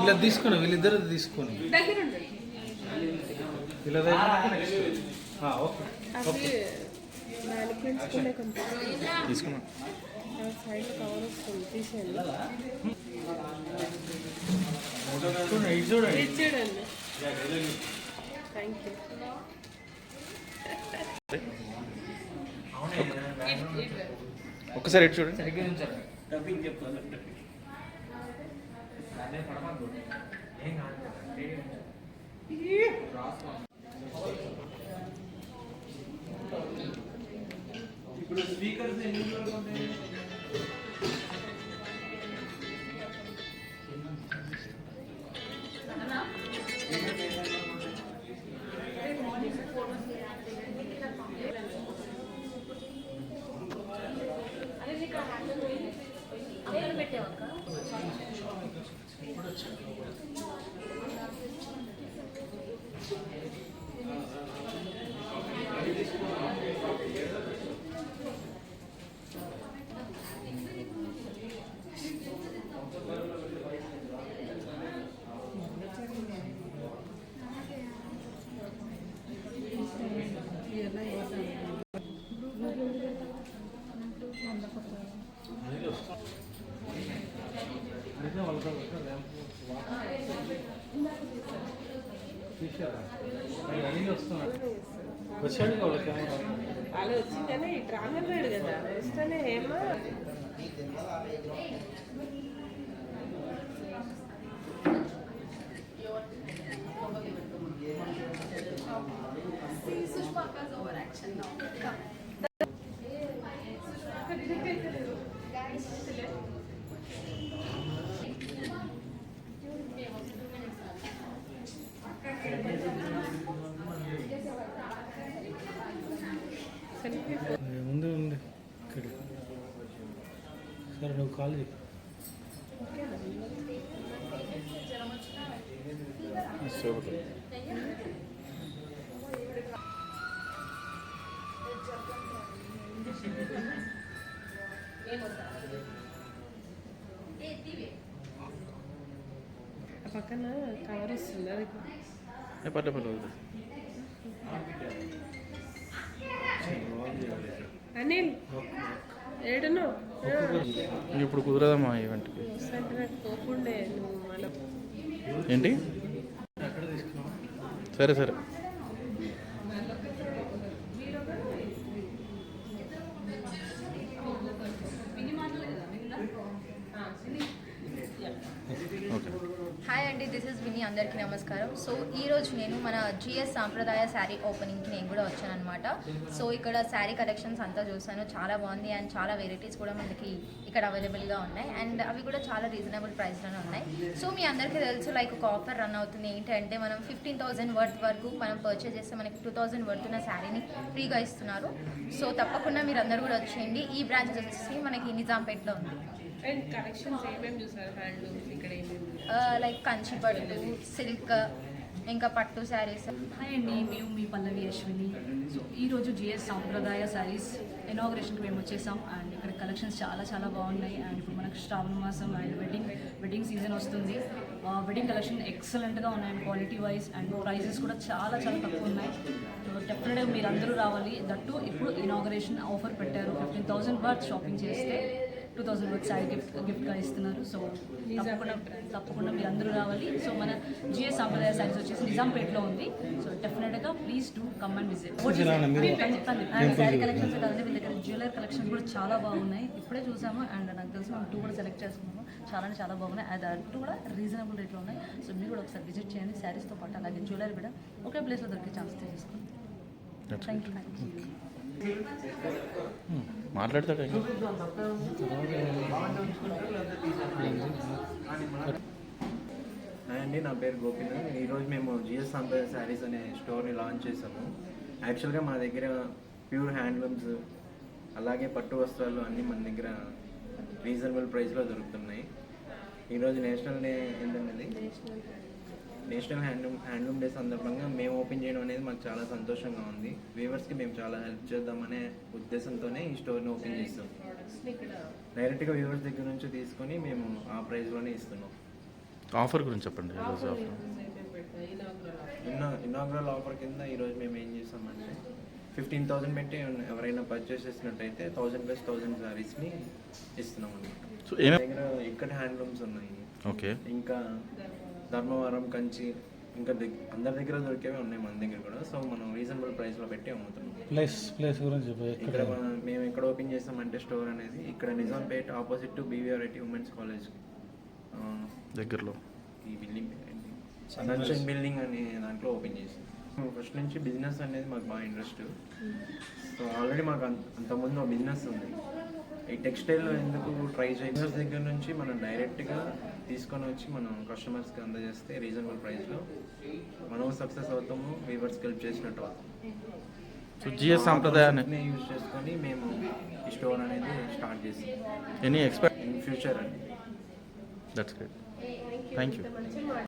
ఇలా తీసుకుని వీళ్ళిద్దరు తీసుకొని ఇలా తీసుకున్నా సైడ్ కవర్ వస్తుంది తీసేయండి. చూడండి. Thank you. ఒక్కసారి ఎటు చూడండి. ఇప్పుడు స్పీకర్స్ ఎన్ని వరకు ఉంటాయి? వచ్చాడు అలా వచ్చిందనే ట్రావెల్ రాడు కదా ఇష్టనే ఏమో. ముందు ఉంది ఇక్కడ. సరే నువ్వు కాల్ చేయి. పక్కన కవర్ వస్తుంది అది అనిల్ ఏడును ఇప్పుడు కుదరదమ్మా ఈవెంట్కి. పోకుండే నువ్వు మళ్ళీ ఏంటి? సరే సరే హాయ్ అండి, దిస్ ఇస్ విని. అందరికీ నమస్కారం. సో ఈరోజు నేను మన జిఎస్ సాంప్రదాయ శారీ ఓపెనింగ్కి నేను కూడా వచ్చానమాట. సో ఇక్కడ శారీ కలెక్షన్స్ అంతా చూసాను, చాలా బాగుంది అండ్ చాలా వెరైటీస్ కూడా మనకి ఇక్కడ అవైలబుల్గా ఉన్నాయి అండ్ అవి కూడా చాలా రీజనబుల్ ప్రైస్లోనే ఉన్నాయి. సో మీ అందరికీ తెలుసు లైక్ ఒక ఆఫర్ రన్ అవుతుంది. ఏంటంటే మనం 15,000 వర్త్ వరకు మనం పర్చేస్ చేస్తే మనకి 2,000 వర్త్ ఉన్న శారీని ఫ్రీగా ఇస్తున్నారు. సో తప్పకుండా మీరు అందరూ కూడా వచ్చేయండి. ఈ బ్రాంచ్ వచ్చేసి మనకి నిజాంపేట్లో ఉంది. అండ్ కలెక్షన్స్ ఏమేమి చూసారు? హ్యాండ్లూమ్స్ ఇక్కడ ఏమేమి లైక్ కంచి పట్టు, సిల్క్, ఇంకా పట్టు శారీస్. హాయ్ అండి, మేము మీ పల్లవి అశ్విని. సో ఈరోజు జిఎస్ సాంప్రదాయ శారీస్ ఇనాగ్రేషన్కి మేము వచ్చేసాం అండ్ ఇక్కడ కలెక్షన్స్ చాలా చాలా బాగున్నాయి. అండ్ ఇప్పుడు మనకు శ్రావణ మాసం అండ్ వెడ్డింగ్ సీజన్ వస్తుంది. వెడ్డింగ్ కలెక్షన్ ఎక్సలెంట్గా ఉన్నాయి క్వాలిటీ వైజ్ అండ్ ప్రైజెస్ కూడా చాలా చాలా తక్కువ ఉన్నాయి. సో డెఫినెట్గా మీరు అందరూ రావాలి. దట్టు ఇప్పుడు ఇనాగ్రేషన్ ఆఫర్ పెట్టారు. 15,000 వర్త్ షాపింగ్ చేస్తే 2,000 వర్త్ శారీ గిఫ్ట్గా ఇస్తున్నారు. సో తప్పకుండా మీరు అందరూ రావాలి. సో మన జిఎస్ సాంప్రదాయ శారీస్ వచ్చేసి నిజాంపేట్లో ఉంది. సో డెఫినెట్గా please to come and visit. Sari collections కాదండి, వీళ్ళ దగ్గర జ్యువెలరీ కలెక్షన్స్ కూడా చాలా బాగున్నాయి. ఇప్పుడే చూసాము అండ్ నాకు తెలిసి మనం 2 కూడా సెలెక్ట్ చేసుకున్నాము. చాలా బాగున్నాయి. అది 2 కూడా రీజనబుల్ రేట్లో ఉన్నాయి. సో మీరు కూడా ఒకసారి విజిట్ చేయండి. శారీస్తో పాటు అలాగే జ్యువెలరీ కూడా ఒకే ప్లేస్లో దొరికే ఛాన్స్ తీసుకోండి. Thank you. మాట్లాడతాడు. అండి, నా పేరు గోపీనాథ్. ఈరోజు మేము జిఎస్ సాంప్రదాయ శారీస్ అనే స్టోర్ని లాంచ్ చేసాము. యాక్చువల్గా మన దగ్గర ప్యూర్ హ్యాండ్లూమ్స్ అలాగే పట్టు వస్త్రాలు అన్నీ మన దగ్గర రీజనబుల్ ప్రైస్లో దొరుకుతున్నాయి. ఈరోజు నేషనల్ డే ఏంటంటే నేషనల్ హ్యాండ్లూమ్ డే సందర్భంగా మేము ఓపెన్ చేయడం అనేది మాకు చాలా సంతోషంగా ఉంది. వ్యూవర్స్కి మేము చాలా హెల్ప్ చేద్దామనే ఉద్దేశంతోనే ఈ స్టోర్ని ఓపెన్ చేస్తాం. డైరెక్ట్గా వ్యూవర్స్ దగ్గర నుంచి తీసుకొని మేము ఆ ప్రైస్లోనే ఇస్తున్నాం. ఆఫర్ గురించి చెప్పండి ఈరోజు ఆఫర్. ఇనాగ్రల్ ఆఫర్ కింద ఈరోజు మేము ఏం చేసామంటే 15,000 పెట్టి ఎవరైనా పర్చేస్ చేసినట్టయితే 1,000+1,000 శారీస్ని ఇస్తున్నాం అనమాట. సో ఏమే దగ్గర ఇక్కడ హ్యాండ్లూమ్స్ ఉన్నాయి, ఓకే ఇంకా ధర్మవరం, కంచి, ఇంకా అందరి దగ్గర దొరికేవి ఉన్నాయి మన దగ్గర కూడా. సో మనం రీజనబుల్ ప్రైస్లో పెట్టి అమ్ముతున్నాం. ప్లేస్ గురించి చెప్పు. ఇక్కడ మేము ఎక్కడ ఓపెన్ చేసామంటే స్టోర్ అనేది ఇక్కడ Nizampet opposite to BVRIT women's college దగ్గరలో ఈ బిల్డింగ్ సన్షైన్ బిల్డింగ్ అనే దాంట్లో ఓపెన్ చేసాం. ఫస్ట్ నుంచి బిజినెస్ అనేది మాకు బాగా ఇంట్రెస్ట్. సో ఆల్రెడీ మాకు అంతకుముందు ఒక బిజినెస్ ఉంది. ఈ టెక్స్టైల్లో ఎందుకు ట్రై చేయాలి దగ్గర నుంచి మనం డైరెక్ట్గా తీసుకొని వచ్చి మనం కస్టమర్స్కి అందజేస్తే రీజనబుల్ ప్రైస్లో మనం సక్సెస్ అవుతాము, వీవర్స్కి హెల్ప్ చేసినట్టు అవుతాం. సో జిఎస్ సాంప్రదాయాన్ని యూజ్ చేసుకొని మేము ఈ స్టోర్ అనేది స్టార్ట్ చేసాం. ఎనీ ఎక్స్పెక్ట్ ఇన్ ఫ్యూచర్ అండి. That's great. Thank you.